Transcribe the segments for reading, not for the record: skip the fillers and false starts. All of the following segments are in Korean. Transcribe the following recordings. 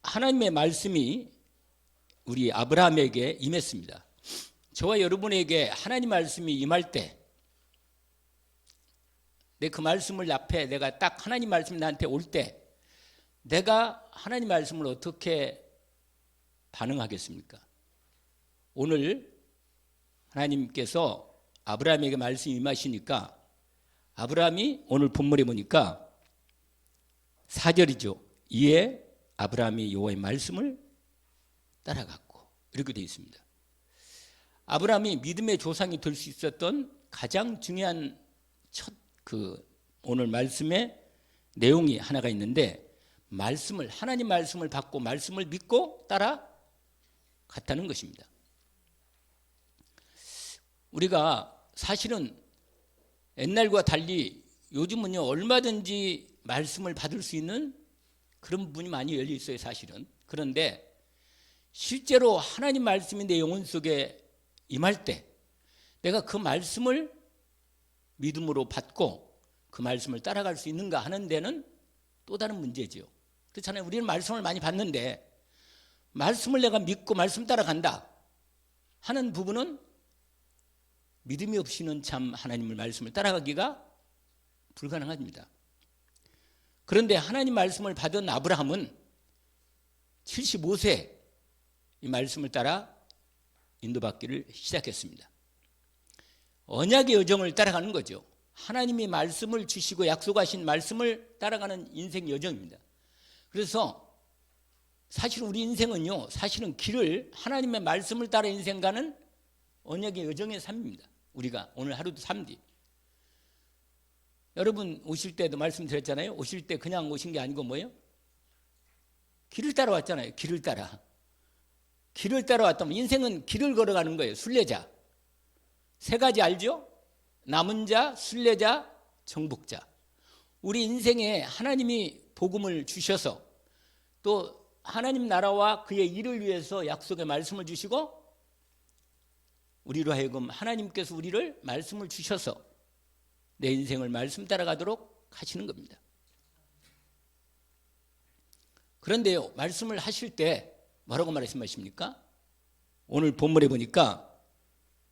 하나님의 말씀이 우리 아브라함에게 임했습니다. 저와 여러분에게 하나님 말씀이 임할 때 내 그 말씀을 앞에 내가 딱 하나님 말씀이 나한테 올 때 내가 하나님 말씀을 어떻게 반응하겠습니까? 오늘 하나님께서 아브라함에게 말씀이 임하시니까 아브라함이 오늘 본문에 보니까 4절이죠. 이에 아브라함이 여호와의 말씀을 따라갔고 이렇게 되어 있습니다. 아브라함이 믿음의 조상이 될 수 있었던 가장 중요한 첫 오늘 말씀의 내용이 하나가 있는데 하나님 말씀을 받고 말씀을 믿고 따라갔다는 것입니다. 우리가 사실은 옛날과 달리 요즘은요 얼마든지 말씀을 받을 수 있는 그런 부분이 많이 열려 있어요 사실은. 그런데 실제로 하나님 말씀이 내 영혼 속에 임할 때 내가 그 말씀을 믿음으로 받고 그 말씀을 따라갈 수 있는가 하는 데는 또 다른 문제죠. 그렇잖아요. 우리는 말씀을 많이 받는데 말씀을 내가 믿고 말씀 따라간다 하는 부분은 믿음이 없이는 참 하나님의 말씀을 따라가기가 불가능합니다. 그런데 하나님 말씀을 받은 아브라함은 75세 이 말씀을 따라 인도받기를 시작했습니다. 언약의 여정을 따라가는 거죠. 하나님이 말씀을 주시고 약속하신 말씀을 따라가는 인생 여정입니다. 그래서 사실 우리 인생은요 사실은 길을 하나님의 말씀을 따라 인생 가는 언약의 여정의 삶입니다. 우리가 오늘 하루도 삶디. 여러분 오실 때도 말씀드렸잖아요. 오실 때 그냥 오신 게 아니고 뭐예요? 길을 따라왔잖아요. 길을 따라왔다면 인생은 길을 걸어가는 거예요. 순례자. 세 가지 알죠? 남은 자, 순례자, 정복자. 우리 인생에 하나님이 복음을 주셔서 또 하나님 나라와 그의 일을 위해서 약속의 말씀을 주시고 우리로 하여금 하나님께서 우리를 말씀을 주셔서 내 인생을 말씀 따라가도록 하시는 겁니다. 그런데요, 말씀을 하실 때 뭐라고 말씀하십니까? 오늘 본문에 보니까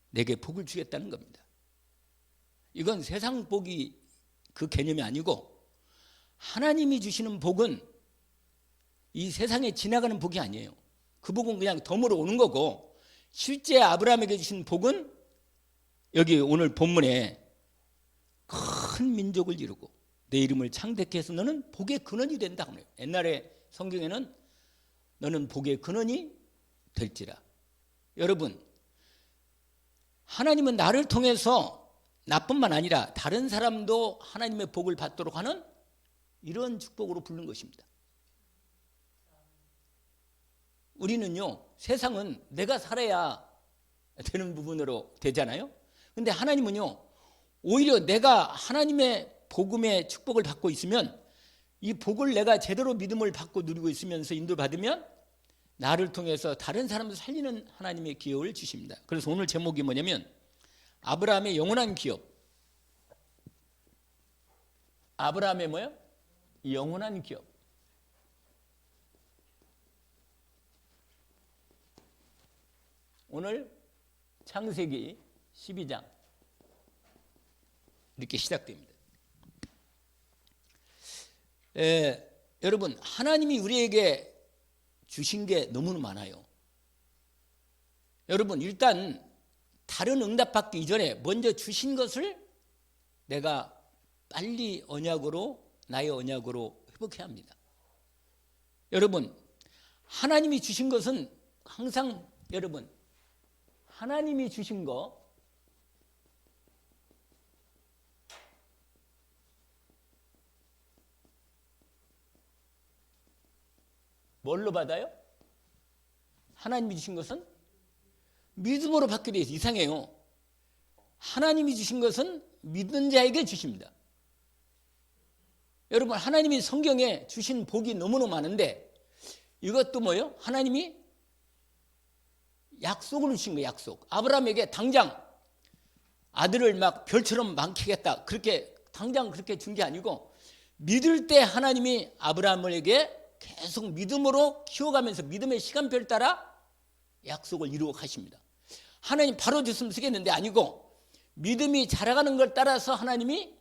내게 복을 주겠다는 겁니다. 이건 세상 복이 그 개념이 아니고 하나님이 주시는 복은 이 세상에 지나가는 복이 아니에요. 그 복은 그냥 덤으로 오는 거고 실제 아브라함에게 주신 복은 여기 오늘 본문에 큰 민족을 이루고 내 이름을 창대케 해서 너는 복의 근원이 된다. 옛날에 성경에는 너는 복의 근원이 될지라. 여러분 하나님은 나를 통해서 나뿐만 아니라 다른 사람도 하나님의 복을 받도록 하는 이런 축복으로 부른 것입니다. 우리는요 세상은 내가 살아야 되는 부분으로 되잖아요. 그런데 하나님은요 오히려 내가 하나님의 복음의 축복을 받고 있으면 이 복을 내가 제대로 믿음을 받고 누리고 있으면서 인도받으면 나를 통해서 다른 사람을 살리는 하나님의 기업을 주십니다. 그래서 오늘 제목이 뭐냐면 아브라함의 영원한 기업. 아브라함의 뭐요? 영원한 기업. 오늘 창세기 12장 이렇게 시작됩니다. 여러분 하나님이 우리에게 주신 게 너무나 많아요. 여러분 일단 다른 응답받기 이전에 먼저 주신 것을 내가 빨리 나의 언약으로 회복해야 합니다. 여러분 하나님이 주신 것은 항상 여러분 하나님이 주신 거 뭘로 받아요? 하나님이 주신 것은 믿음으로 받게 돼서 이상해요. 하나님이 주신 것은 믿는 자에게 주십니다. 여러분 하나님이 성경에 주신 복이 너무너무 많은데 이것도 뭐예요? 하나님이 약속을 주신 거예요. 약속. 아브라함에게 당장 아들을 막 별처럼 많게 그렇게 당장 그렇게 준 게 아니고 믿을 때 하나님이 아브라함에게 계속 믿음으로 키워가면서 믿음의 시간표를 따라 약속을 이루어 가십니다. 하나님 바로 줬으면 쓰겠는데 아니고 믿음이 자라가는 걸 따라서 하나님이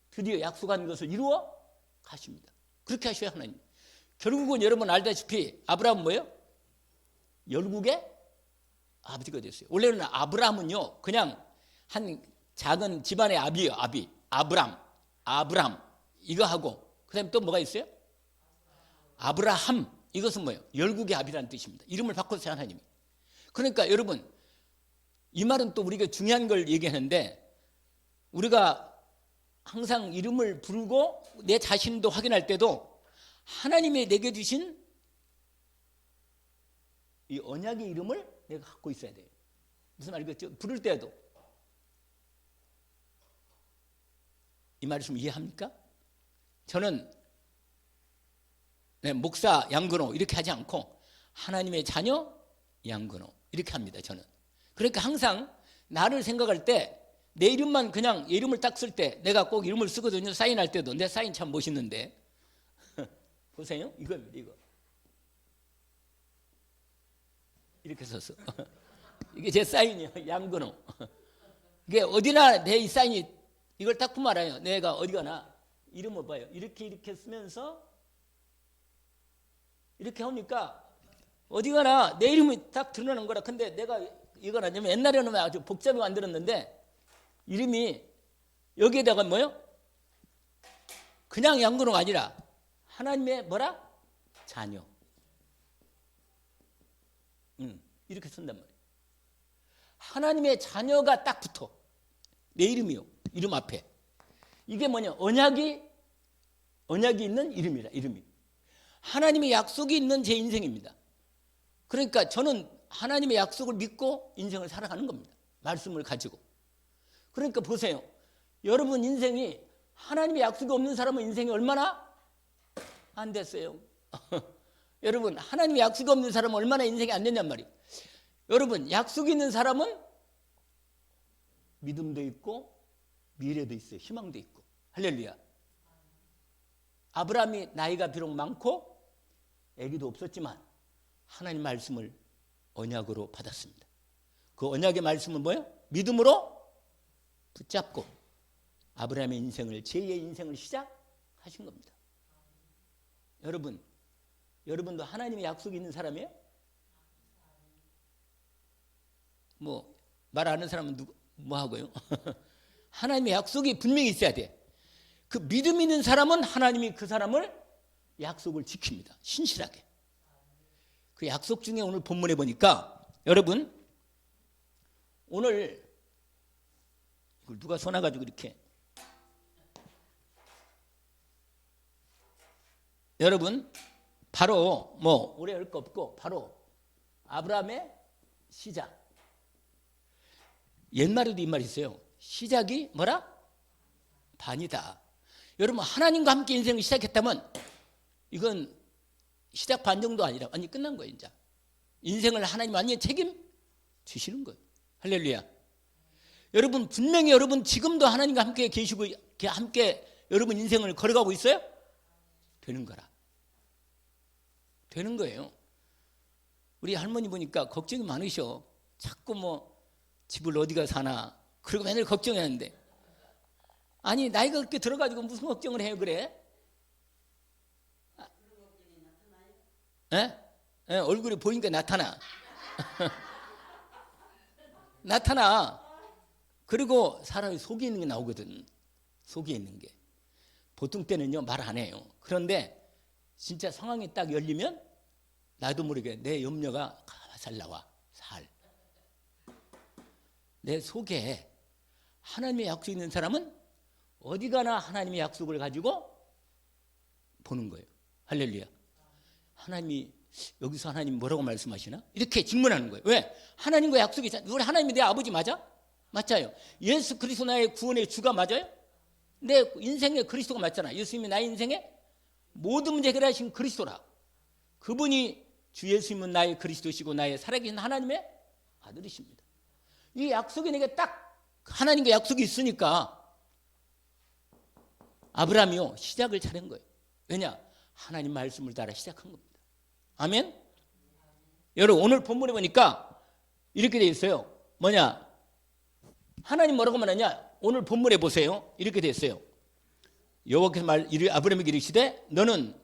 드디어 약속한 것을 이루어 가십니다. 그렇게 하셔야 하나님. 결국은 여러분 알다시피 아브라함은 뭐예요? 열국의 아버지가 됐어요. 원래는 아브라함은요 그냥 한 작은 집안의 아비예요. 아브람 이거 하고 그다음에 또 뭐가 있어요? 아브라함. 이것은 뭐예요? 열국의 아비라는 뜻입니다. 이름을 바꿨어요 하나님이. 그러니까 여러분 이 말은 또 우리가 중요한 걸 얘기하는데 우리가 항상 이름을 부르고 내 자신도 확인할 때도 하나님이 내게 주신 이 언약의 이름을 내가 갖고 있어야 돼요. 무슨 말이겠죠? 부를 때도 이 말씀 이해합니까? 저는 목사 양근호 이렇게 하지 않고 하나님의 자녀 양근호 이렇게 합니다. 저는. 그러니까 항상 나를 생각할 때 내 이름만 그냥 이름을 딱 쓸 때 내가 꼭 이름을 쓰거든요. 사인할 때도. 내 사인 참 멋있는데 보세요. 이겁니다. 이거 이렇게 썼어. 이게 제 사인이에요. 양근호. 이게 어디나 내 이 사인이 이걸 딱 보면 알아요. 내가 어디 가나 이름을 봐요. 이렇게 쓰면서 이렇게 하니까 어디 가나 내 이름이 딱 드러나는 거라. 근데 내가 이건 아니면 옛날에는 아주 복잡하게 만들었는데 이름이 여기에다가 뭐요? 그냥 양근호가 아니라 하나님의 뭐라? 자녀. 이렇게 쓴단 말이에요. 하나님의 자녀가 딱 붙어. 내 이름이요. 이름 앞에. 이게 뭐냐? 언약이 있는 이름이라. 이름이. 하나님의 약속이 있는 제 인생입니다. 그러니까 저는 하나님의 약속을 믿고 인생을 살아가는 겁니다. 말씀을 가지고. 그러니까 보세요. 여러분 인생이 하나님의 약속이 없는 사람은 인생이 얼마나 안 됐어요. 여러분 하나님의 약속이 없는 사람은 얼마나 인생이 안 됐냔 말이에요. 여러분 약속이 있는 사람은 믿음도 있고 미래도 있어요. 희망도 있고. 할렐루야. 아브라함이 나이가 비록 많고 아기도 없었지만 하나님 말씀을 언약으로 받았습니다. 그 언약의 말씀은 뭐예요? 믿음으로 붙잡고 아브라함의 인생을 제2의 인생을 시작하신 겁니다. 여러분도 하나님의 약속이 있는 사람이에요? 뭐 말 안 하는 사람은 뭐 하고요? 하나님의 약속이 분명히 있어야 돼. 그 믿음 있는 사람은 하나님이 그 사람을 약속을 지킵니다. 신실하게. 그 약속 중에 오늘 본문에 보니까 여러분 오늘 이걸 누가 써놔가지고 이렇게 여러분 바로 뭐 오래 할 거 없고 바로 아브라함의 시작. 옛말에도 이 말이 있어요. 시작이 뭐라? 반이다. 여러분 하나님과 함께 인생을 시작했다면 이건 시작 반 정도 아니라 완전히 끝난 거예요. 이제 인생을 하나님 완전히 책임 주시는 거예요. 할렐루야. 여러분 분명히 여러분 지금도 하나님과 함께 계시고 함께 여러분 인생을 걸어가고 있어요? 되는 거라. 되는 거예요. 우리 할머니 보니까 걱정이 많으셔. 자꾸 뭐 집을 어디가 사나 그리고 맨날 걱정했는데 아니 나이가 그렇게 들어가지고 무슨 걱정을 해요 그래? 예? 얼굴이 보이니까 나타나. 나타나. 그리고 사람이 속에 있는 게 나오거든. 속에 있는 게. 보통 때는요 말 안 해요. 그런데 진짜 상황이 딱 열리면 나도 모르게 내 염려가 살 나와. 살. 내 속에 하나님의 약속이 있는 사람은 어디 가나 하나님의 약속을 가지고 보는 거예요. 할렐루야. 하나님이 여기서 하나님 뭐라고 말씀하시나? 이렇게 질문하는 거예요. 왜? 하나님과 약속이 있잖아요. 우리 하나님이 내 아버지 맞아? 맞아요. 예수 그리스도 나의 구원의 주가 맞아요? 내 인생의 그리스도가 맞잖아. 예수님이 나의 인생의 모든 문제 해결하신 그리스도라. 그분이 주 예수님은 나의 그리스도시고 나의 살아계신 하나님의 아들이십니다. 이 약속이 내게 딱 하나님과 약속이 있으니까 아브라함이요 시작을 잘한 거예요. 왜냐? 하나님 말씀을 따라 시작한 겁니다. 아멘? 여러분 오늘 본문에 보니까 이렇게 돼 있어요. 뭐냐? 하나님 뭐라고 말하냐? 오늘 본문에 보세요. 이렇게 돼 있어요. 여호와께서 아브라함에게 이르시되 너는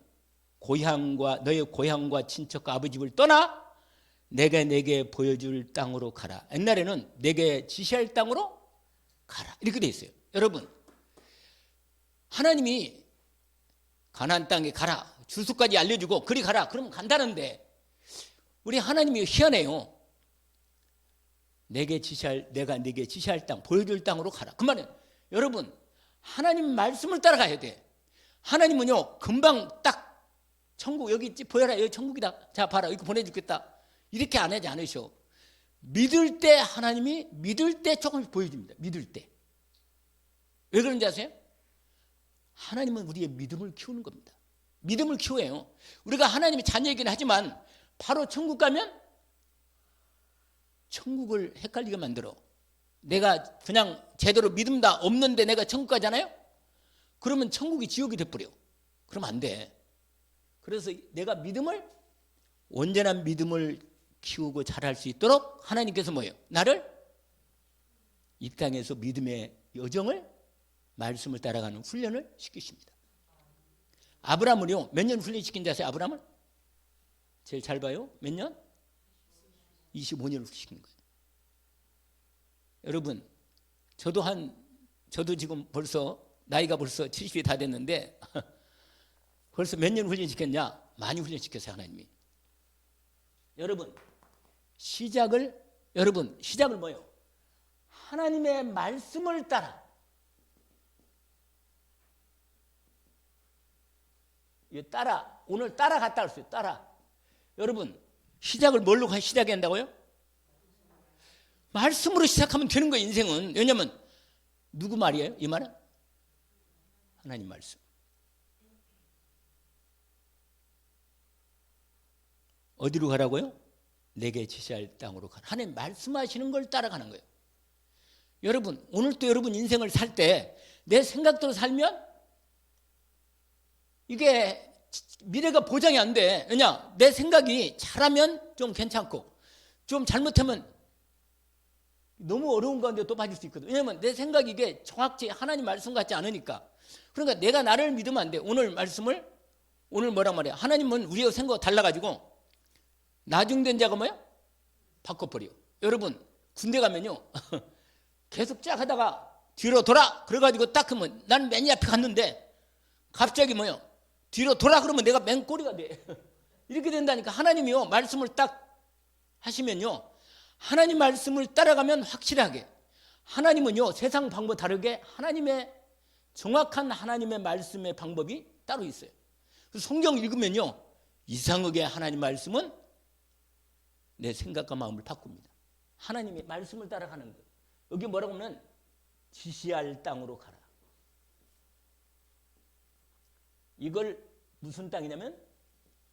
너의 고향과 친척과 아버지 집을 떠나 내가 내게 보여줄 땅으로 가라. 옛날에는 내게 지시할 땅으로 가라. 이렇게 돼 있어요. 여러분 하나님이 가나안 땅에 가라. 주소까지 알려주고 그리 가라. 그러면 간다는데 우리 하나님이 희한해요. 내가 네게 지시할 땅, 보여줄 땅으로 가라. 그 말은 여러분 하나님 말씀을 따라가야 돼. 하나님은요 금방 딱 천국 여기 있지 보여라. 여기 천국이다. 자 봐라. 이거 보내주겠다. 이렇게 안 하지 않으셔. 믿을 때 하나님이 믿을 때 조금씩 보여줍니다. 믿을 때. 왜 그런지 아세요? 하나님은 우리의 믿음을 키우는 겁니다. 믿음을 키워요. 우리가 하나님의 자녀이긴 하지만 바로 천국 가면 천국을 헷갈리게 만들어. 내가 그냥 제대로 믿음 다 없는데 내가 천국 가잖아요? 그러면 천국이 지옥이 돼버려. 그러면 안 돼. 그래서 내가 온전한 믿음을 키우고 잘할 수 있도록 하나님께서 뭐예요? 나를 이 땅에서 믿음의 여정을 말씀을 따라가는 훈련을 시키십니다. 아브라함을요 몇 년 훈련시킨지 아세요? 아브라함을? 제일 잘 봐요. 몇 년? 25년을 시킨 거예요. 여러분 저도 지금 나이가 벌써 70이 다 됐는데 벌써 몇 년 훈련시켰냐? 많이 훈련시켰어요. 하나님이. 여러분 시작을 뭐예요? 하나님의 말씀을 따라. 오늘 따라갔다 할 수 있어요. 따라. 여러분 시작을 뭘로 시작해야 한다고요? 말씀으로 시작하면 되는 거예요. 인생은. 왜냐하면 누구 말이에요? 이 말은? 하나님 말씀. 어디로 가라고요? 내게 지시할 땅으로 가라. 하나님 말씀하시는 걸 따라가는 거예요. 여러분 오늘도 여러분 인생을 살 때 내 생각대로 살면 이게 미래가 보장이 안 돼. 왜냐? 내 생각이 잘하면 좀 괜찮고 좀 잘못하면 너무 어려운 가운데 또 빠질 수 있거든. 왜냐하면 내 생각이 이게 정확히 하나님 말씀 같지 않으니까. 그러니까 내가 나를 믿으면 안 돼. 오늘 뭐란 말이야? 하나님은 우리의 생각과 달라가지고 나중된 자가 뭐야? 바꿔버려. 여러분 군대 가면요 계속 쫙 하다가 뒤로 돌아 그래가지고 딱 하면 나는 맨 앞에 갔는데 갑자기 뭐야? 뒤로 돌아 그러면 내가 맨 꼬리가 돼. 이렇게 된다니까. 하나님이요 말씀을 딱 하시면요 하나님 말씀을 따라가면 확실하게. 하나님은요 세상 방법 다르게 정확한 하나님의 말씀의 방법이 따로 있어요. 그래서 성경 읽으면요 이상하게 하나님 말씀은 내 생각과 마음을 바꿉니다. 하나님의 말씀을 따라가는 거예요. 여기 뭐라고 하면 지시할 땅으로 가라. 이걸 무슨 땅이냐면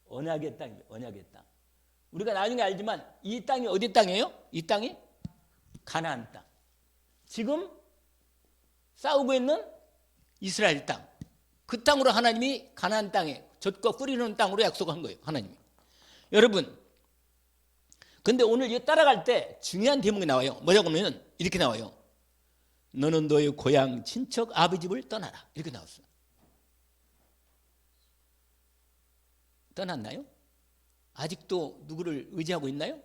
언약의 땅입니다. 언약의 땅. 우리가 나중에 알지만 이 땅이 어디 땅이에요? 이 땅이 가나안 땅. 지금 싸우고 있는 이스라엘 땅. 그 땅으로 하나님이 가나안 땅에 젖과 꿀이는 땅으로 약속한 거예요. 하나님이. 여러분 근데 오늘 이 따라갈 때 중요한 대목이 나와요. 뭐라고 하면 이렇게 나와요. 너는 너의 고향 친척 아버지 집을 떠나라. 이렇게 나왔어요. 떠났나요? 아직도 누구를 의지하고 있나요?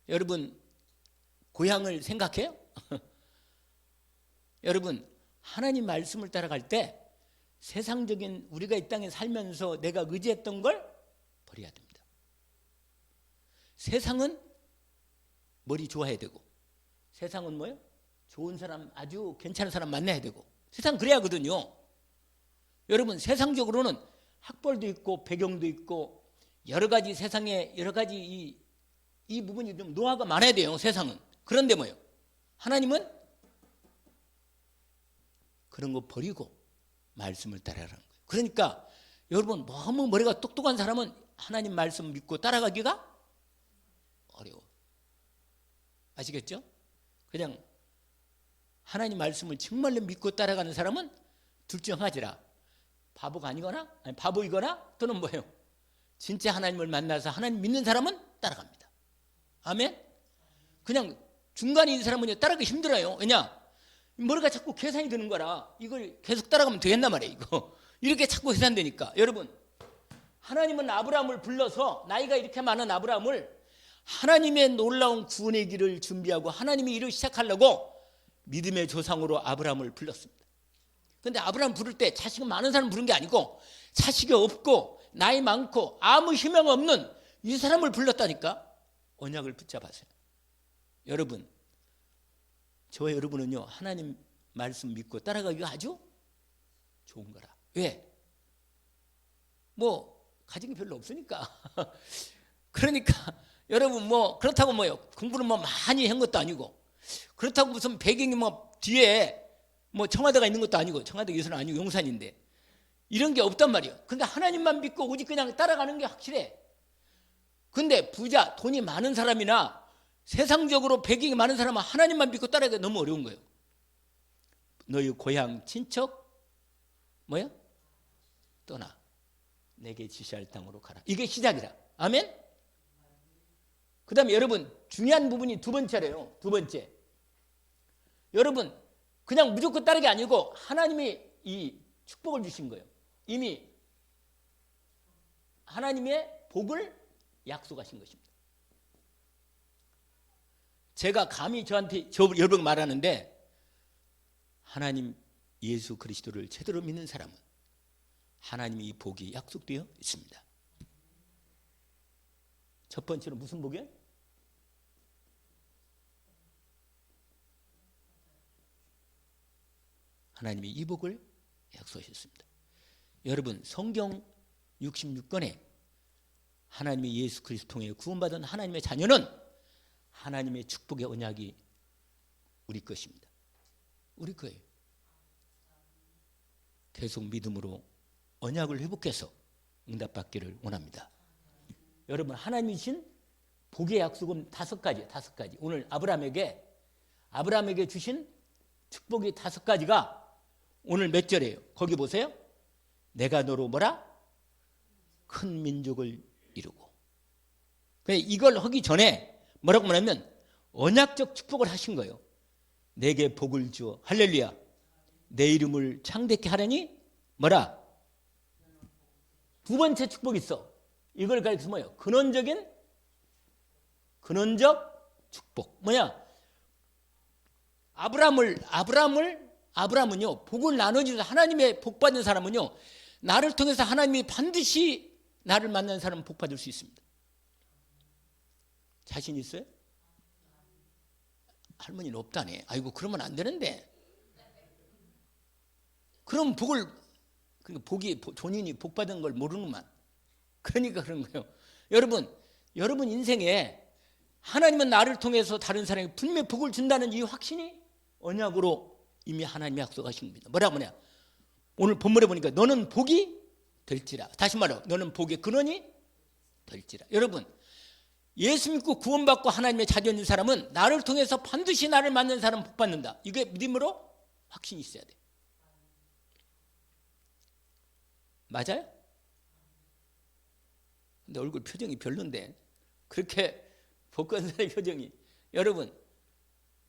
여러분 고향을 생각해요? 여러분 하나님 말씀을 따라갈 때 세상적인 우리가 이 땅에 살면서 내가 의지했던 걸 버려야 됩니다. 세상은 머리 좋아야 되고 세상은 뭐예요? 좋은 사람 아주 괜찮은 사람 만나야 되고 세상 그래야 하거든요. 여러분 세상적으로는 학벌도 있고 배경도 있고 여러 가지 세상에 여러 가지 이 부분이 좀 노화가 많아야 돼요. 세상은. 그런데 뭐예요? 하나님은 그런 거 버리고 말씀을 따라가는 거예요. 그러니까 여러분 너무 머리가 똑똑한 사람은 하나님 말씀 믿고 따라가기가 어려워. 아시겠죠? 그냥 하나님 말씀을 정말로 믿고 따라가는 사람은 둘 중 하나지라 바보가 아니거나 바보이거나 또는 뭐예요? 진짜 하나님을 만나서 하나님 믿는 사람은 따라갑니다. 아멘? 그냥 중간에 있는 사람은 따라가기 힘들어요. 왜냐? 머리가 자꾸 계산이 되는 거라 이걸 계속 따라가면 되겠나 말이에요. 이거 이렇게 자꾸 계산되니까. 여러분, 하나님은 아브라함을 불러서 나이가 이렇게 많은 아브라함을 하나님의 놀라운 구원의 길을 준비하고 하나님의 일을 시작하려고 믿음의 조상으로 아브라함을 불렀습니다. 그런데 아브라함 부를 때 자식이 많은 사람 부른 게 아니고 자식이 없고 나이 많고 아무 희망 없는 이 사람을 불렀다니까. 언약을 붙잡아서요. 여러분, 저와 여러분은요, 하나님 말씀 믿고 따라가기가 아주 좋은 거라. 왜? 뭐 가진 게 별로 없으니까. 그러니까 여러분, 뭐 그렇다고 뭐요, 공부를 뭐 많이 한 것도 아니고, 그렇다고 무슨 배경이 뭐 뒤에 뭐 청와대가 있는 것도 아니고, 청와대 교수는 아니고 용산인데 이런 게 없단 말이에요. 근데 하나님만 믿고 오직 그냥 따라가는 게 확실해. 근데 부자, 돈이 많은 사람이나 세상적으로 배경이 많은 사람은 하나님만 믿고 따라가기가 너무 어려운 거예요. 너희 고향 친척 뭐야? 떠나 내게 지시할 땅으로 가라. 이게 시작이다. 아멘? 그 다음에 여러분, 중요한 부분이 두 번째래요. 두 번째, 여러분, 그냥 무조건 따르기 아니고 하나님이 이 축복을 주신 거예요. 이미 하나님의 복을 약속하신 것입니다. 제가 감히 저한테 여러 번 말하는데, 하나님 예수 그리스도를 제대로 믿는 사람은 하나님이 이 복이 약속되어 있습니다. 첫 번째로 무슨 복이요? 하나님이 이 복을 약속하셨습니다. 여러분, 성경 66권에 하나님의 예수 그리스도 통해 구원받은 하나님의 자녀는 하나님의 축복의 언약이 우리 것입니다. 우리 거예요. 계속 믿음으로 언약을 회복해서 응답받기를 원합니다. 여러분, 하나님이 주신 복의 약속은 다섯 가지. 오늘 아브라함에게 주신 축복이 다섯 가지가 오늘 몇 절이에요? 거기 보세요. 내가 너로 뭐라? 큰 민족을 이루고. 이걸 하기 전에 뭐라고 말하면 언약적 축복을 하신 거예요. 내게 복을 주어 할렐루야. 내 이름을 창대케 하려니 뭐라? 두 번째 축복이 있어. 이걸 가리켜서 뭐예요? 근원적 축복. 뭐냐? 아브라함은요, 복을 나눠주는 하나님의 복 받는 사람은요, 나를 통해서 하나님이 반드시 나를 만나는 사람은 복 받을 수 있습니다. 자신 있어요? 할머니는 없다네. 아이고, 그러면 안 되는데. 그럼 복이 본인이 복 받은 걸 모르는구만. 그러니까 그런 거예요. 여러분 인생에 하나님은 나를 통해서 다른 사람에게 분명히 복을 준다는 이 확신이 언약으로 이미 하나님이 약속하신 겁니다. 뭐냐? 오늘 본문에 보니까 너는 복이 될지라. 다시 말로 너는 복의 근원이 될지라. 여러분, 예수 믿고 구원받고 하나님의 자녀인 사람은 나를 통해서 반드시 나를 만나는 사람은 복 받는다. 이게 믿음으로 확신이 있어야 돼. 맞아요? 근데 얼굴 표정이 별론데 그렇게 복 받는 사람의 표정이. 여러분,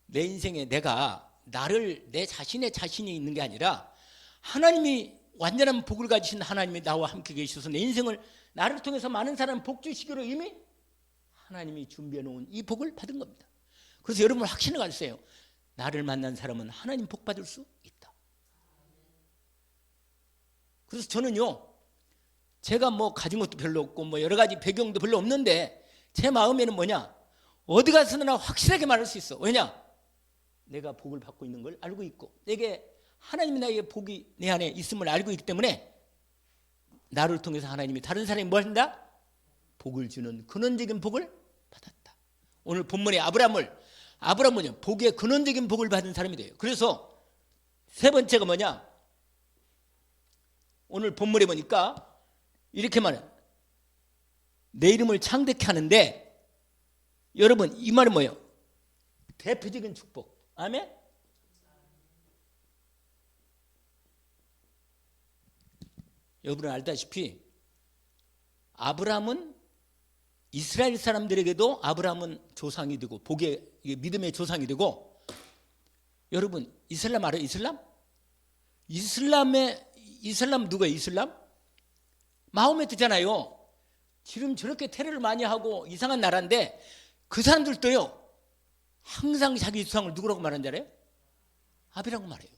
내 인생에 내 자신의 자신이 있는 게 아니라 하나님이 완전한 복을 가지신 하나님이 나와 함께 계셔서 내 인생을 나를 통해서 많은 사람 복 주시기로 이미 하나님이 준비해 놓은 이 복을 받은 겁니다. 그래서 여러분 확신을 가지세요. 나를 만난 사람은 하나님 복 받을 수 있다. 그래서 저는요, 제가 뭐 가진 것도 별로 없고 뭐 여러 가지 배경도 별로 없는데 제 마음에는 뭐냐? 어디 가서나 확실하게 말할 수 있어. 왜냐? 내가 복을 받고 있는 걸 알고 있고 내게 하나님이 나에게 복이 내 안에 있음을 알고 있기 때문에 나를 통해서 하나님이 다른 사람이 뭐 한다? 복을 주는 근원적인 복을 받았다. 오늘 본문에 아브라함은요, 복의 근원적인 복을 받은 사람이 돼요. 그래서 세 번째가 뭐냐? 오늘 본문에 보니까 이렇게 말해요. 내 이름을 창대케 하는데, 여러분 이 말은 뭐예요? 대표적인 축복. 아멘? 여러분은 알다시피 아브라함은 이스라엘 사람들에게도 아브라함은 조상이 되고 복의 믿음의 조상이 되고, 여러분 이슬람 알아요? 이슬람 누구예요? 이슬람? 마호메트잖아요. 지금 저렇게 테러를 많이 하고 이상한 나라인데 그 사람들도요 항상 자기 조상을 누구라고 말하는 줄 알아요? 아비라고 말해요.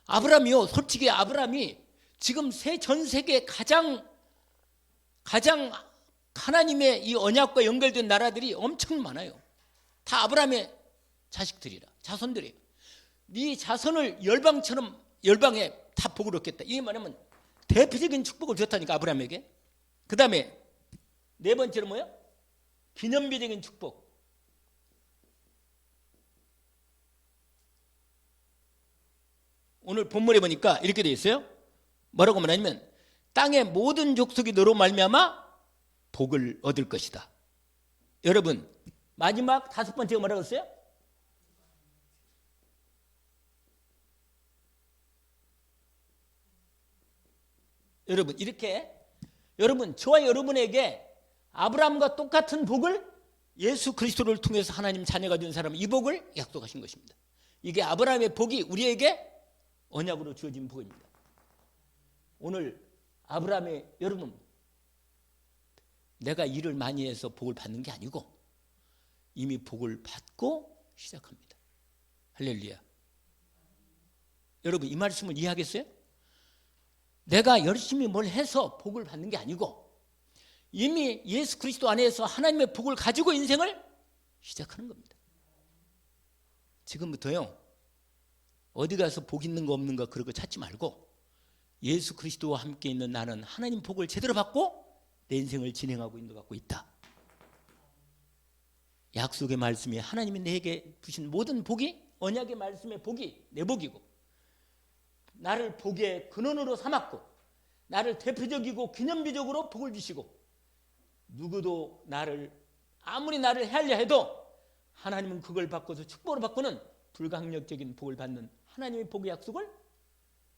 아브라함이요, 솔직히 아브라함이 지금 전 세계 가장 하나님의 이 언약과 연결된 나라들이 엄청 많아요. 다 아브라함의 자식들이라, 자손들이에요. 네 자손을 열방에 다 복을 얻겠다. 이게 뭐냐면 대표적인 축복을 줬다니까, 아브라함에게. 그 다음에 네 번째는 뭐야? 기념비적인 축복. 오늘 본문에 보니까 이렇게 되어 있어요. 뭐라고 말하냐면 땅의 모든 족속이 너로 말미암아 복을 얻을 것이다. 여러분 마지막 다섯 번째가 뭐라고 했어요? 여러분 이렇게 저와 여러분에게 아브라함과 똑같은 복을 예수 그리스도를 통해서 하나님 자녀가 된 사람은 이 복을 약속하신 것입니다. 이게 아브라함의 복이 우리에게 언약으로 주어진 복입니다. 오늘 아브라함의, 여러분 내가 일을 많이 해서 복을 받는 게 아니고 이미 복을 받고 시작합니다. 할렐루야. 여러분 이 말씀을 이해하겠어요? 내가 열심히 뭘 해서 복을 받는 게 아니고 이미 예수 그리스도 안에서 하나님의 복을 가지고 인생을 시작하는 겁니다. 지금부터요 어디 가서 복 있는 거 없는 거 그런 거 찾지 말고 예수 그리스도와 함께 있는 나는 하나님 복을 제대로 받고 내 인생을 진행하고 인도받고 있다. 약속의 말씀이 하나님이 내게 주신 모든 복이, 언약의 말씀의 복이 내 복이고 나를 복의 근원으로 삼았고 나를 대표적이고 기념비적으로 복을 주시고 누구도 아무리 나를 헤아려 해도 하나님은 그걸 바꿔서 축복으로 바꾸는 불가항력적인 복을 받는 하나님의 복의 약속을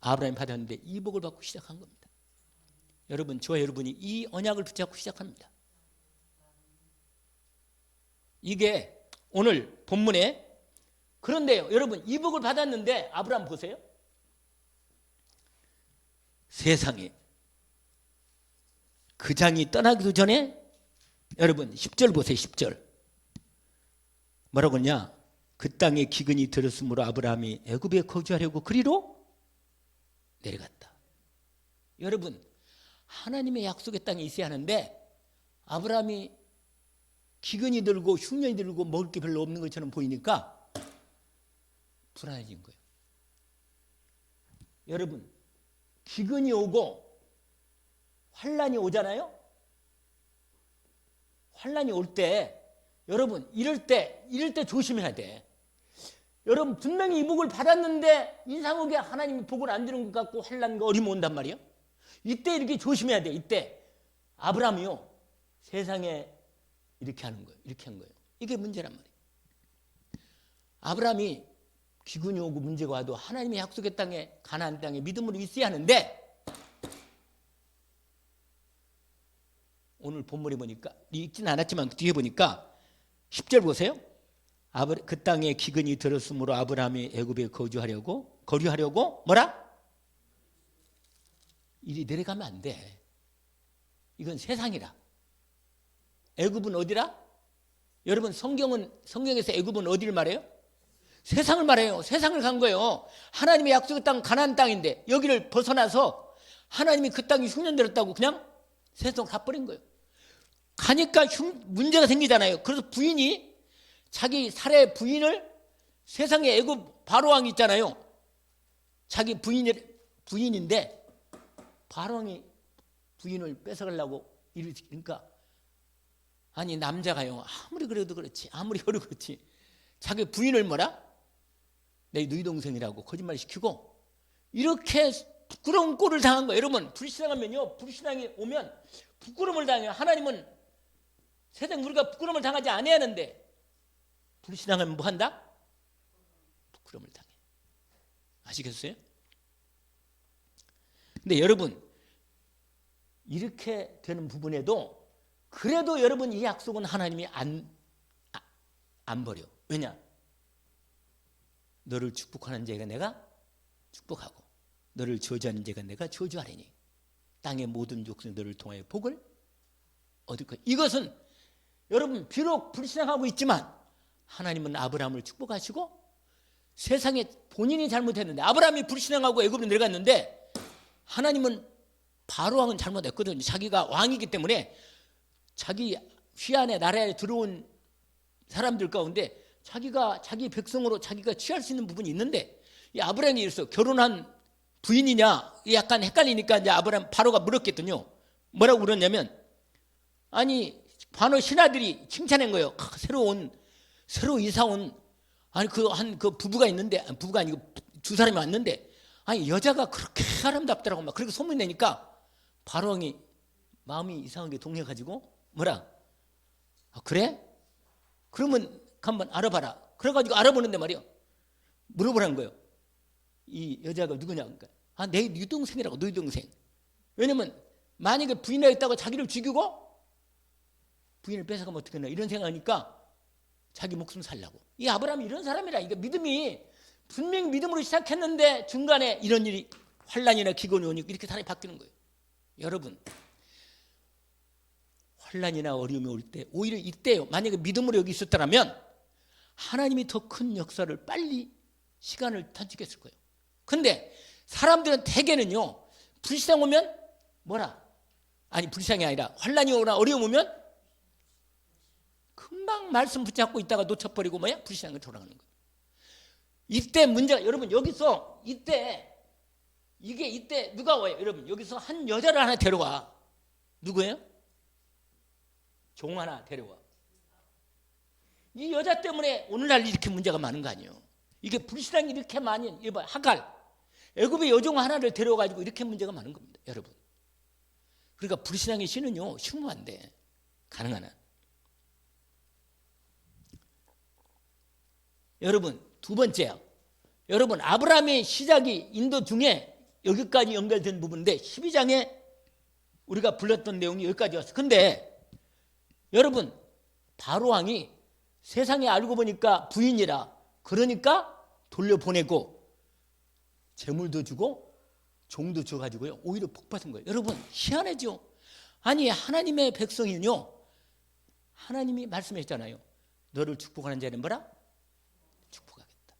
아브라함이 받았는데 이 복을 받고 시작한 겁니다. 여러분 저와 여러분이 이 언약을 붙잡고 시작합니다. 이게 오늘 본문에, 그런데요 여러분 이 복을 받았는데 아브라함 보세요. 세상에 그 장이 떠나기도 전에 여러분 10절 보세요. 10절 뭐라고 하냐? 그 땅에 기근이 들었으므로 아브라함이 애굽에 거주하려고 그리로 내려갔다. 여러분 하나님의 약속의 땅에 있어야 하는데 아브라함이 기근이 들고 흉년이 들고 먹을 게 별로 없는 것처럼 보이니까 불안해진 거예요. 여러분 기근이 오고 환난이 오잖아요. 환난이 올 때 여러분 이럴 때 조심해야 돼. 여러분 분명히 이 복을 받았는데 이상하게 하나님이 복을 안 주는 것 같고 환난과 어려움이 온단 말이에요. 이때 이렇게 조심해야 돼. 이때 아브라함이요 세상에 이렇게 하는 거예요. 이렇게 한 거예요. 이게 문제란 말이에요. 아브라함이 기근이 오고 문제가 와도 하나님의 약속의 땅에, 가나안 땅에 믿음으로 있어야 하는데 오늘 본문에 보니까 읽지는 않았지만 뒤에 보니까 10절 보세요. 그 땅에 기근이 들었으므로 아브라함이 애굽에 거류하려고 뭐라? 이리 내려가면 안 돼. 이건 세상이라. 애굽은 어디라? 여러분 성경에서 애굽은 어디를 말해요? 세상을 말해요. 세상을 간 거예요. 하나님의 약속의 땅 가나안 땅인데 여기를 벗어나서 하나님이 그 땅이 흉년들었다고 그냥 세상으로 가버린 거예요. 가니까 문제가 생기잖아요. 그래서 부인이 자기 살해 부인을, 세상에 애굽 바로왕이 있잖아요. 자기 부인인데 바로왕이 부인을 뺏어가려고 그러니까 아니 남자가요 아무리 그래도 그렇지 자기 부인을 뭐라? 내 너희 동생이라고 거짓말 시키고 이렇게 부끄러운 꼴을 당한 거예요. 여러분 불신앙하면요, 불신앙이 오면 부끄러움을 당해요. 하나님은 세상 우리가 부끄러움을 당하지 않아야 하는데 불신앙하면 뭐 한다? 부끄러움을 당해. 아시겠어요? 근데 여러분 이렇게 되는 부분에도 그래도 여러분 이 약속은 하나님이 안 버려. 왜냐? 너를 축복하는 자가 내가 축복하고 너를 저주하는 자가 내가 저주하리니 땅의 모든 족속이 너를 통하여 복을 얻을 거야. 이것은 여러분 비록 불신앙하고 있지만 하나님은 아브라함을 축복하시고 세상에 본인이 잘못했는데 아브라함이 불신앙하고 애굽으로 내려갔는데 하나님은 바로 왕은 잘못했거든요. 자기가 왕이기 때문에 자기 휘안의 나라에 들어온 사람들 가운데 자기가 자기 백성으로 자기가 취할 수 있는 부분이 있는데 이 아브라함이 이래서 결혼한 부인이냐 약간 헷갈리니까 이제 아브라함 바로가 물었겠더니 뭐라고 물었냐면 아니 관어 신하들이 칭찬한 거예요. 새로 이사 온 아니 그 부부가 있는데 부부가 아니고 두 사람이 왔는데 아니 여자가 그렇게 아름답더라고 막 그렇게 소문 내니까 바로 왕이 마음이 이상하게 동해가지고 뭐라 그래? 그러면 한번 알아봐라. 그래가지고 알아보는데 말이요 물어보라는 거예요. 이 여자가 누구냐? 그러니까 내 유동생이라고. 너희 동생. 왜냐면 만약에 부인이 있다고 자기를 죽이고 부인을 뺏어가면 어떡하나 이런 생각하니까 자기 목숨 살라고. 이 아브라함이 이런 사람이라. 이게 믿음이 분명히 믿음으로 시작했는데 중간에 이런 일이 환난이나 기근이 오니까 이렇게 사람이 바뀌는 거예요. 여러분 환난이나 어려움이 올 때 오히려 이때요. 만약에 믿음으로 여기 있었다면 하나님이 더 큰 역사를 빨리 시간을 단축했을 거예요. 근데 사람들은 대개는요 불시당 오면 뭐라? 아니 불시당이 아니라 환난이 오거나 어려움 오면 금방 말씀 붙잡고 있다가 놓쳐버리고 뭐야? 불시당을 돌아가는 거예요. 이때 문제가 여러분 여기서 이때 누가 와요? 여러분 여기서 한 여자를 하나 데려와. 누구예요? 종 하나 데려와. 이 여자 때문에 오늘날 이렇게 문제가 많은 거 아니에요. 이게 불신앙이 이렇게 많이 하갈 애굽의 여종 하나를 데려가지고 이렇게 문제가 많은 겁니다. 여러분 그러니까 불신앙의 신은요 쉬우면 안 돼. 가능한 한. 여러분 두 번째야. 여러분 아브라함의 시작이 인도 중에 여기까지 연결된 부분인데 12장에 우리가 불렀던 내용이 여기까지 왔어요. 근데 여러분 바로 왕이 세상에 알고 보니까 부인이라 그러니까 돌려보내고 재물도 주고 종도 줘가지고요 오히려 복받은 거예요. 여러분 희한하죠. 아니 하나님의 백성이요 하나님이 말씀했잖아요. 너를 축복하는 자는 뭐라? 축복하겠다.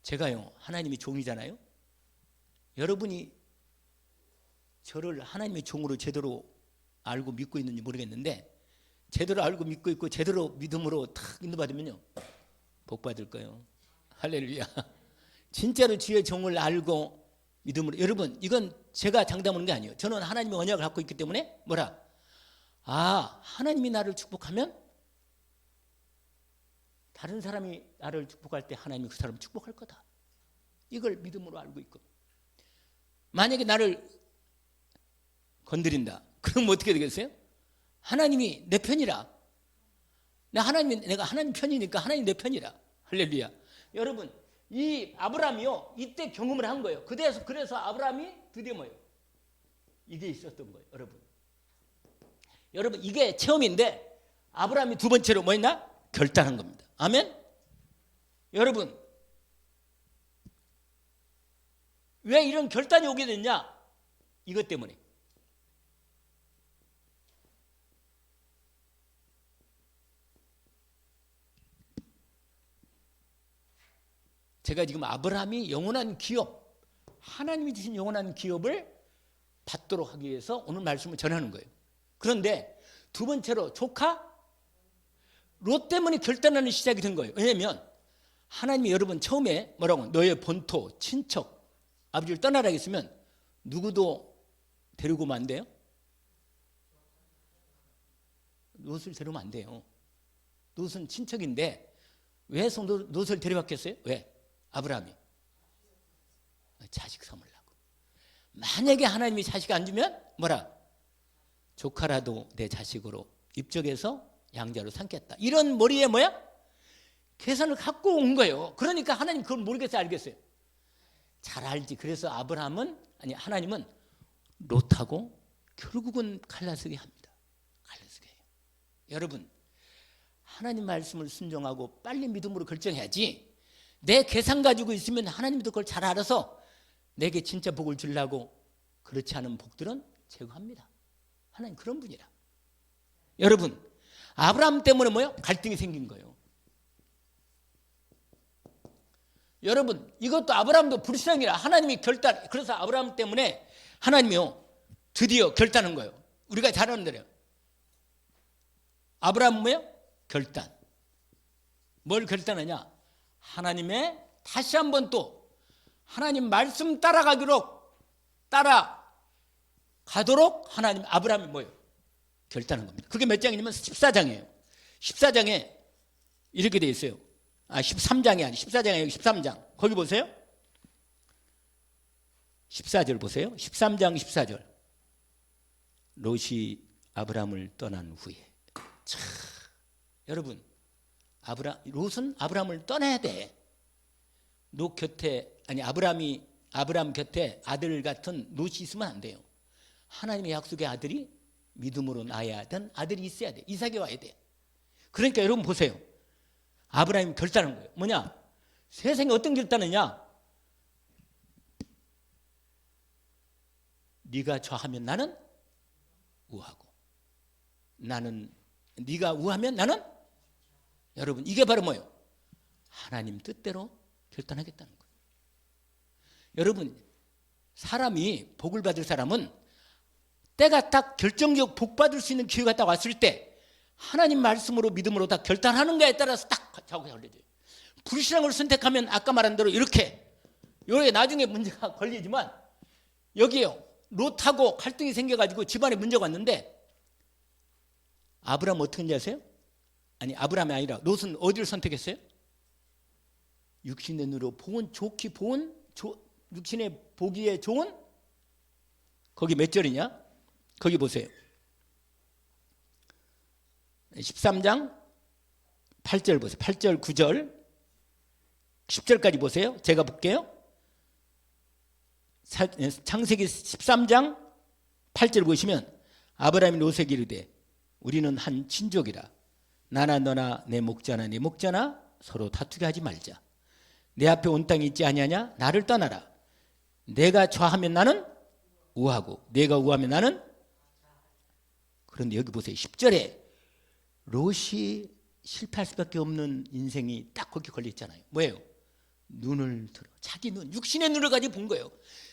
제가요 하나님이 종이잖아요. 여러분이 저를 하나님의 종으로 제대로 알고 믿고 있는지 모르겠는데 제대로 알고 믿고 있고 제대로 믿음으로 탁 인도받으면요 복 받을 거예요. 할렐루야. 진짜로 주의 종을 알고 믿음으로. 여러분 이건 제가 장담하는 게 아니에요. 저는 하나님의 언약을 갖고 있기 때문에 뭐라? 하나님이 나를 축복하면 다른 사람이 나를 축복할 때 하나님이 그 사람을 축복할 거다. 이걸 믿음으로 알고 있고 만약에 나를 건드린다. 그럼 어떻게 되겠어요? 하나님이 내 편이라. 내가 하나님 편이니까 하나님 내 편이라. 할렐루야. 여러분 이 아브라함이요 이때 경험을 한 거예요. 그래서 아브라함이 드디어 뭐예요? 이게 있었던 거예요. 여러분 이게 체험인데 아브라함이 두 번째로 뭐였나? 결단한 겁니다. 아멘. 여러분 왜 이런 결단이 오게 됐냐? 이것 때문에. 제가 지금 아브라함이 영원한 기업, 하나님이 주신 영원한 기업을 받도록 하기 위해서 오늘 말씀을 전하는 거예요. 그런데 두 번째로 조카 롯 때문에 결단하는 시작이 된 거예요. 왜냐하면 하나님이 여러분 처음에 뭐라고 너의 본토, 친척, 아버지를 떠나라 했으면 누구도 데리고 오면 안 돼요? 롯을 데려오면 안 돼요. 롯은 친척인데 왜 롯을 데려왔겠어요? 왜? 아브라함이 자식 삼으려고. 만약에 하나님이 자식 안 주면 뭐라? 조카라도 내 자식으로 입적해서 양자로 삼겠다. 이런 머리에 뭐야? 계산을 갖고 온 거예요. 그러니까 하나님 그걸 모르겠어요? 알겠어요? 잘 알지. 그래서 하나님은 롯하고 결국은 갈라서게 합니다. 갈라서게 해요. 여러분, 하나님 말씀을 순종하고 빨리 믿음으로 결정해야지, 내 계산 가지고 있으면 하나님도 그걸 잘 알아서 내게 진짜 복을 주려고 그렇지 않은 복들은 제거합니다. 하나님 그런 분이라. 여러분, 아브라함 때문에 뭐요? 갈등이 생긴 거예요. 여러분, 이것도 아브라함도 불신앙이라 하나님이 결단, 그래서 아브라함 때문에 하나님이요 드디어 결단한 거예요. 우리가 잘 아는 대로 아브라함은 뭐예요? 결단. 뭘 결단하냐? 하나님의 다시 한번 또 하나님 말씀 따라가도록 하나님 아브라함이 뭐예요? 결단한 겁니다. 그게 몇 장이냐면 14장이에요. 14장에 이렇게 돼 있어요. 13장이 아니 14장에 여기 13장. 거기 보세요. 14절 보세요. 13장 14절. 롯이 아브라함을 떠난 후에. 참, 여러분, 롯은 아브라함을 떠나야 돼. 롯 곁에, 아브라함 곁에 아들 같은 롯이 있으면 안 돼요. 하나님의 약속의 아들이 믿음으로 낳아야 하던 아들이 있어야 돼. 이삭이 와야 돼. 그러니까 여러분 보세요. 아브라함이 결단한 거예요. 뭐냐? 세상에 어떤 결단이냐? 네가 좌하면 나는 우하고, 네가 우하면 나는, 여러분 이게 바로 뭐예요? 하나님 뜻대로 결단하겠다는 거예요. 여러분, 사람이 복을 받을 사람은 때가 딱 결정적 복 받을 수 있는 기회가 딱 왔을 때 하나님 말씀으로 믿음으로 다 결단하는 거에 따라서 딱 자국이 걸려져요. 불신앙을 선택하면 아까 말한 대로 이렇게 나중에 문제가 걸리지만, 여기에요 롯하고 갈등이 생겨가지고 집안에 문제가 왔는데 아브라함 어떻게 했는지 아세요? 아브라함이 아니라 롯은 어디를 선택했어요? 육신의 눈으로 좋기 보은, 육신의 보기에 좋은, 거기 몇 절이냐? 거기 보세요. 13장 8절 보세요. 8절 9절 10절까지 보세요. 제가 볼게요. 창세기 13장 8절 보시면 아브라함이 롯에게 이르되 우리는 한 친족이라 나나 너나 내 목자나 서로 다투게 하지 말자. 내 앞에 온 땅이 있지 아니하냐? 나를 떠나라. 내가 좌하면 나는 우하고 내가 우하면 나는. 그런데 여기 보세요. 10절에 롯이 실패할 수밖에 없는 인생이 딱 거기 걸려 있잖아요. 뭐예요? 눈을 들어, 자기 눈, 육신의 눈을 가지고 본 거예요.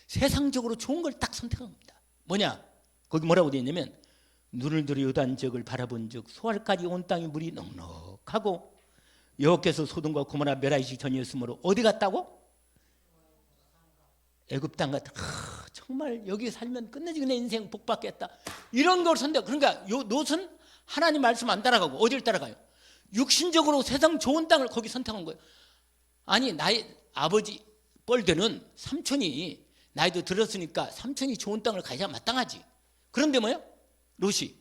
세상적으로 좋은 걸 딱 선택한 겁니다. 뭐냐? 거기 뭐라고 되어 있냐면 눈을 들어 요단 지역을 바라본 즉 소알까지 온 땅의 물이 넉넉하고 여호와께서 소돔과 고모라 멸하시기 전이었으므로 어디 갔다고? 애굽 땅 갔다. 정말 여기 살면 끝내주고 내 인생 복 받겠다. 이런 걸 선택. 그러니까 롯은 하나님 말씀 안 따라가고 어디를 따라가요? 육신적으로 세상 좋은 땅을 거기 선택한 거예요. 나의 아버지 뻘되는 삼촌이 나이도 들었으니까 삼촌이 좋은 땅을 가야 마땅하지. 그런데 뭐예요? 롯이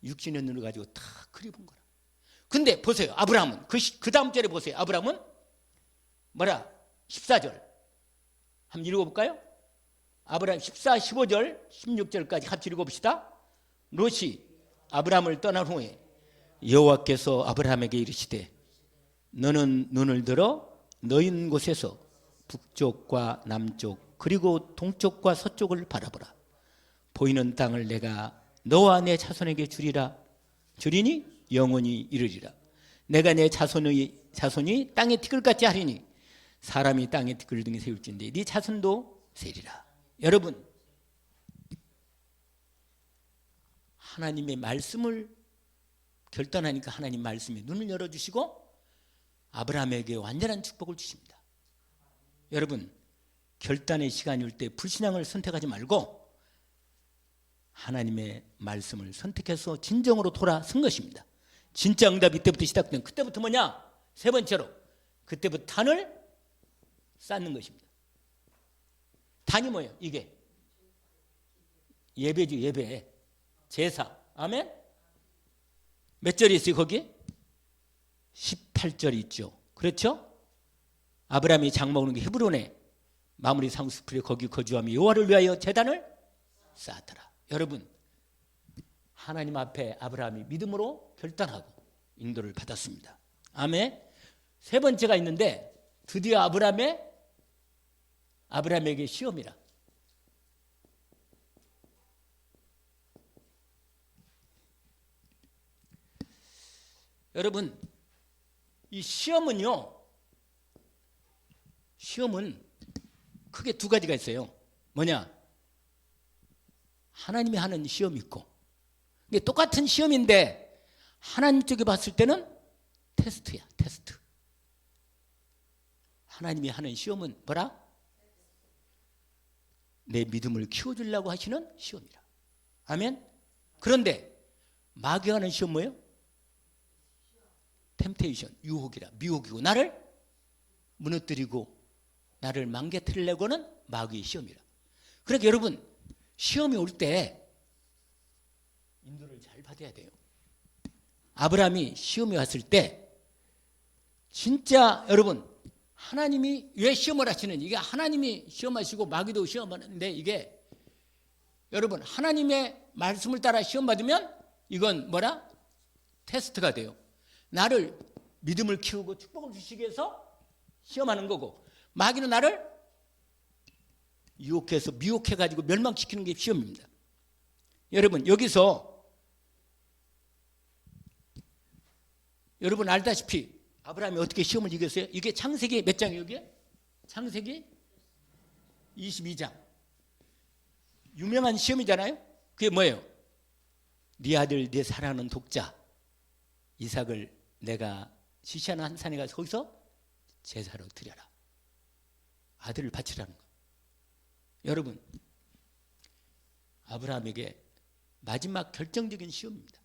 육신의 눈을 가지고 다 그려본 거라. 근데 보세요. 아브라함은 그 다음 절에 보세요. 아브라함은 뭐라? 14절 한번 읽어볼까요? 아브라함 14, 15절 16절까지 같이 읽어봅시다. 롯이 아브라함을 떠난 후에 여호와께서 아브라함에게 이르시되 너는 눈을 들어 너희 있는 곳에서 북쪽과 남쪽 그리고 동쪽과 서쪽을 바라보라. 보이는 땅을 내가 너와 내 자손에게 주리니 영원히 이르리라. 내가 내 자손이 땅의 티끌같이 하리니 사람이 땅의 티끌 등에 세울진데 네 자손도 세리라. 여러분, 하나님의 말씀을 결단하니까 하나님 말씀에 눈을 열어주시고 아브라함에게 완전한 축복을 주십니다. 여러분, 결단의 시간이 올 때 불신앙을 선택하지 말고 하나님의 말씀을 선택해서 진정으로 돌아선 것입니다. 진짜 응답이 이때부터 시작된, 그때부터 뭐냐? 세 번째로 그때부터 단을 쌓는 것입니다. 단이 뭐예요? 이게 예배죠. 예배, 제사. 아멘. 몇 절이 있어요 거기? 18절이 있죠. 그렇죠? 아브라함이 장막을 옮겨 헤브론에 마무리 상수풀에 거기 거주하며 여호와를 위하여 제단을 쌓았더라. 여러분, 하나님 앞에 아브라함이 믿음으로 결단하고 인도를 받았습니다. 아멘. 세 번째가 있는데 드디어 아브라함에게 시험이라. 여러분, 이 시험은 크게 두 가지가 있어요. 뭐냐? 하나님이 하는 시험이 있고, 이게 똑같은 시험인데 하나님 쪽에 봤을 때는 테스트야, 테스트. 하나님이 하는 시험은 뭐라? 내 믿음을 키워주려고 하시는 시험이라. 아멘. 그런데 마귀가 하는 시험 뭐예요? 템테이션, 유혹이라, 미혹이고 나를 무너뜨리고 나를 망개뜨리려고 하는 마귀의 시험이라. 그러니까 여러분, 시험이 올 때 인도를 잘 받아야 돼요. 아브라함이 시험이 왔을 때 진짜 여러분, 하나님이 왜 시험을 하시는, 이게 하나님이 시험하시고 마귀도 시험하는데, 이게 여러분 하나님의 말씀을 따라 시험받으면 이건 뭐라? 테스트가 돼요. 나를 믿음을 키우고 축복을 주시기 위해서 시험하는 거고, 마귀는 나를 유혹해서 미혹해가지고 멸망시키는 게 시험입니다. 여러분, 여기서 여러분 알다시피 아브라함이 어떻게 시험을 이겼어요? 이게 창세기 몇 장이에요? 이게 창세기 22장. 유명한 시험이잖아요. 그게 뭐예요? 네 아들 네 사랑하는 독자 이삭을 내가 시시하는 한 산에 가서 거기서 제사로 드려라. 아들을 바치라는 거. 여러분, 아브라함에게 마지막 결정적인 시험입니다.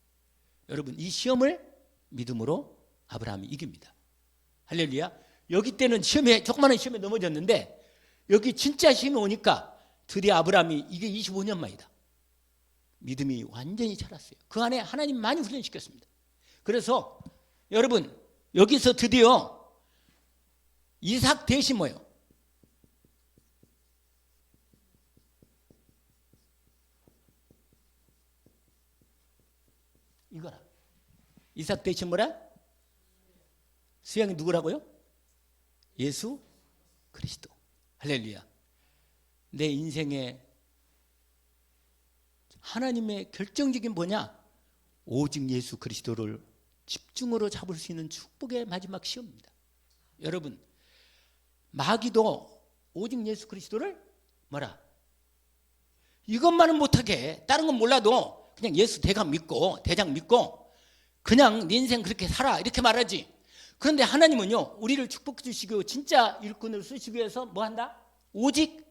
여러분, 이 시험을 믿음으로 아브라함이 이깁니다. 할렐루야. 여기 때는 조그마한 시험에 넘어졌는데, 여기 진짜 시험이 오니까 드디어 아브라함이, 이게 25년 만이다. 믿음이 완전히 자랐어요. 그 안에 하나님 많이 훈련시켰습니다. 그래서 여러분, 여기서 드디어 이삭 대신 뭐예요? 이거라. 이삭 대신 뭐라? 수양이 누구라고요? 예수 그리스도. 할렐루야. 내 인생에 하나님의 결정적인 뭐냐? 오직 예수 그리스도를 집중으로 잡을 수 있는 축복의 마지막 시험입니다. 여러분, 마귀도 오직 예수 그리스도를 뭐라? 이것만은 못하게, 다른 건 몰라도 그냥 예수 대장 믿고 그냥 네 인생 그렇게 살아, 이렇게 말하지. 그런데 하나님은요, 우리를 축복해 주시고 진짜 일꾼을 쓰시기 위해서 뭐 한다? 오직,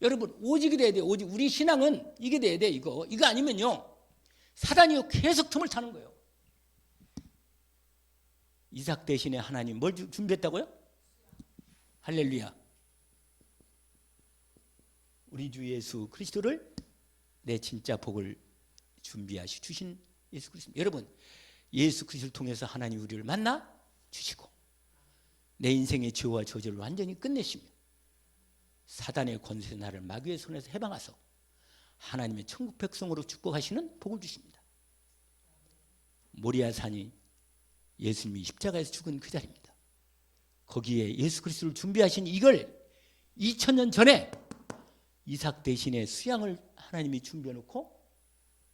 여러분, 오직이 돼야 돼요. 오직. 우리 신앙은 이게 돼야 돼. 이거 아니면요, 사단이 계속 틈을 타는 거예요. 이삭 대신에 하나님 뭘 준비했다고요? 할렐루야. 우리 주 예수 그리스도를, 내 진짜 복을 준비하시 주신 예수 그리스도. 여러분, 예수 그리스도를 통해서 하나님 우리를 만나 주시고 내 인생의 죄와 저주를 완전히 끝내시며 사단의 권세에서 나를 마귀의 손에서 해방하소 하나님의 천국 백성으로 축복하시는 복을 주십니다. 모리아 산이 예수님이 십자가에서 죽은 그 자리입니다. 거기에 예수 그리스도를 준비하신 이걸 2000년 전에 이삭 대신에 수양을 하나님이 준비해 놓고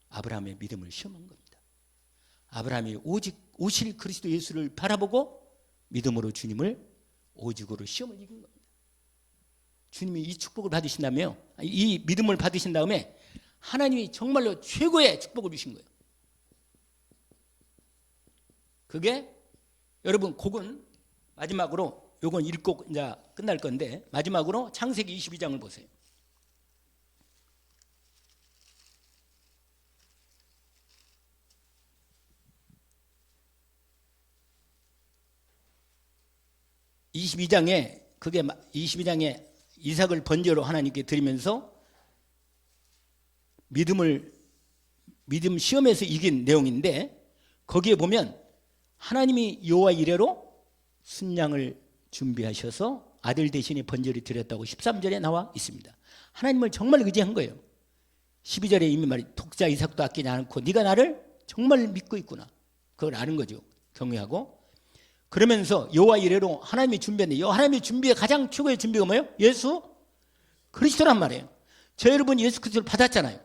아브라함의 믿음을 시험한 겁니다. 아브라함이 오직 오실 그리스도 예수를 바라보고 믿음으로 주님을 오직으로 시험을 이긴 겁니다. 주님이 이 축복을 받으신다며, 이 믿음을 받으신 다음에 하나님이 정말로 최고의 축복을 주신 거예요. 그게 여러분, 곡은 마지막으로 요건 읽고 이제 끝날 건데, 마지막으로 창세기 22장을 보세요. 그게 22장에 이삭을 번제로 하나님께 드리면서 믿음 시험에서 이긴 내용인데, 거기에 보면 하나님이 여호와 이레로 순양을 준비하셔서 아들 대신에 번제를 드렸다고 13절에 나와 있습니다. 하나님을 정말 의지한 거예요. 12절에 이미 말이 독자 이삭도 아끼지 않고 네가 나를 정말 믿고 있구나. 그걸 아는 거죠. 경외하고. 그러면서 여호와 이레로 하나님이 준비했는데 하나님의 준비의 가장 최고의 준비가 뭐예요? 예수 그리스도란 말이에요. 저 여러분이 예수 그리스도를 받았잖아요.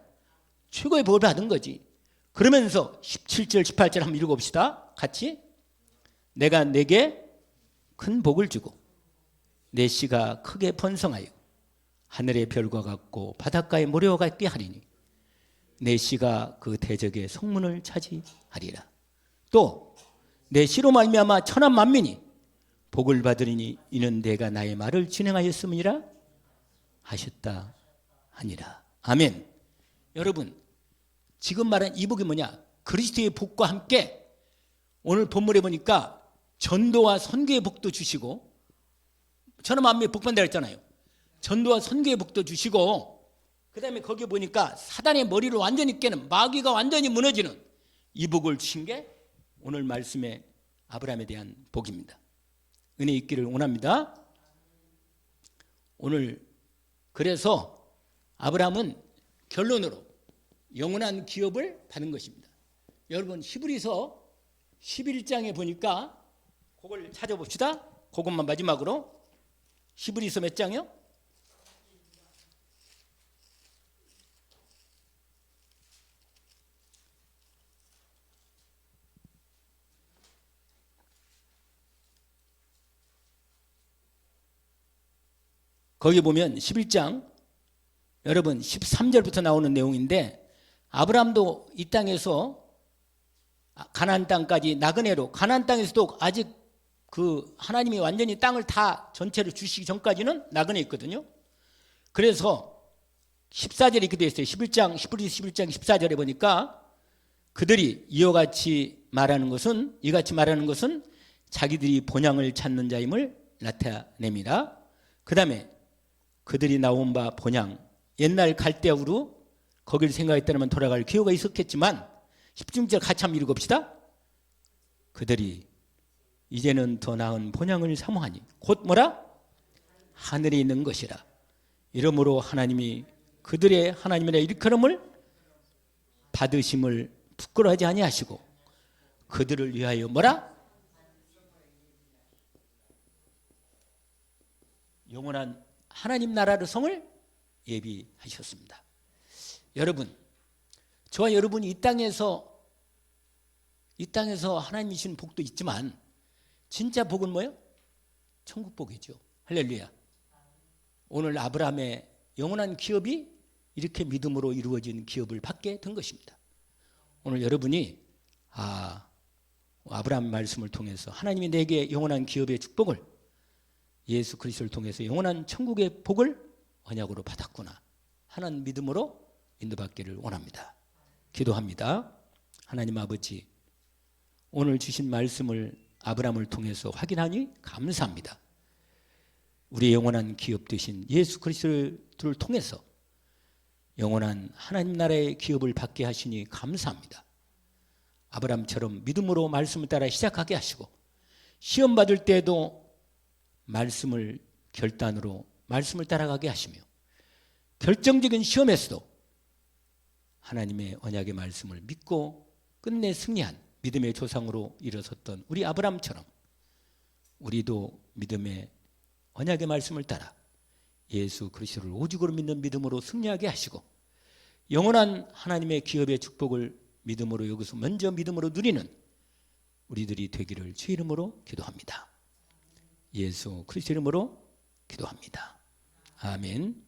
최고의 복을 받은 거지. 그러면서 17절 18절 한번 읽어봅시다. 같이. 내가 내게 큰 복을 주고 내 씨가 크게 번성하여 하늘의 별과 같고 바닷가의 모래와 같게 하리니 내 씨가 그 대적의 성문을 차지하리라. 또 내 씨로 말미암아 천한 만민이 복을 받으리니 이는 내가 나의 말을 진행하였음이라 하셨다 하니라. 아멘. 여러분 지금 말한 이 복이 뭐냐? 그리스도의 복과 함께 오늘 본문에 보니까 전도와 선교의 복도 주시고 천한 만민이 복 받는다 했잖아요. 전도와 선교의 복도 주시고 그 다음에 거기에 보니까 사단의 머리를 완전히 깨는 마귀가 완전히 무너지는 이 복을 주신 게 오늘 말씀의 아브라함에 대한 복입니다. 은혜 있기를 원합니다. 오늘 그래서 아브라함은 결론으로 영원한 기업을 받은 것입니다. 여러분 히브리서 11장에 보니까 그걸 찾아봅시다. 그것만 마지막으로 히브리서 몇 장이요? 거기 보면 11장 여러분 13절부터 나오는 내용인데 아브라함도 이 땅에서 가나안 땅까지 나그네로 가나안 땅에서도 아직 그 하나님이 완전히 땅을 다 전체를 주시기 전까지는 나그네 있거든요. 그래서 14절에 이렇게 되어 있어요. 11장 14절에 보니까 그들이 이같이 말하는 것은 자기들이 본향을 찾는 자임을 나타냅니다. 그 다음에 그들이 나온 바 본향 옛날 갈대아우로 거기를 생각했다면 돌아갈 기회가 있었겠지만 16절 같이 한번 읽어봅시다. 그들이 이제는 더 나은 본향을 사모하니 곧 뭐라? 하늘에 있는 것이라. 이러므로 하나님이 그들의 하나님이라 일컬음을 받으심을 부끄러워하지 아니하시고 그들을 위하여 뭐라? 영원한 하나님 나라의 성을 예비하셨습니다. 여러분, 저와 여러분이 이 땅에서 하나님이 주신 복도 있지만 진짜 복은 뭐예요? 천국 복이죠. 할렐루야. 오늘 아브라함의 영원한 기업이 이렇게 믿음으로 이루어진 기업을 받게 된 것입니다. 오늘 여러분이 아브라함 말씀을 통해서 하나님이 내게 영원한 기업의 축복을 예수 그리스도를 통해서 영원한 천국의 복을 언약으로 받았구나 하는 믿음으로 인도받기를 원합니다. 기도합니다. 하나님 아버지, 오늘 주신 말씀을 아브라함을 통해서 확인하니 감사합니다. 우리의 영원한 기업 되신 예수 그리스도를 통해서 영원한 하나님 나라의 기업을 받게 하시니 감사합니다. 아브라함처럼 믿음으로 말씀을 따라 시작하게 하시고 시험 받을 때에도 말씀을 결단으로 말씀을 따라가게 하시며 결정적인 시험에서도 하나님의 언약의 말씀을 믿고 끝내 승리한 믿음의 조상으로 일어섰던 우리 아브라함처럼 우리도 믿음의 언약의 말씀을 따라 예수 그리스도를 오직으로 믿는 믿음으로 승리하게 하시고 영원한 하나님의 기업의 축복을 믿음으로 여기서 먼저 믿음으로 누리는 우리들이 되기를 주 이름으로 기도합니다. 예수 그리스도 이름으로 기도합니다. 아멘.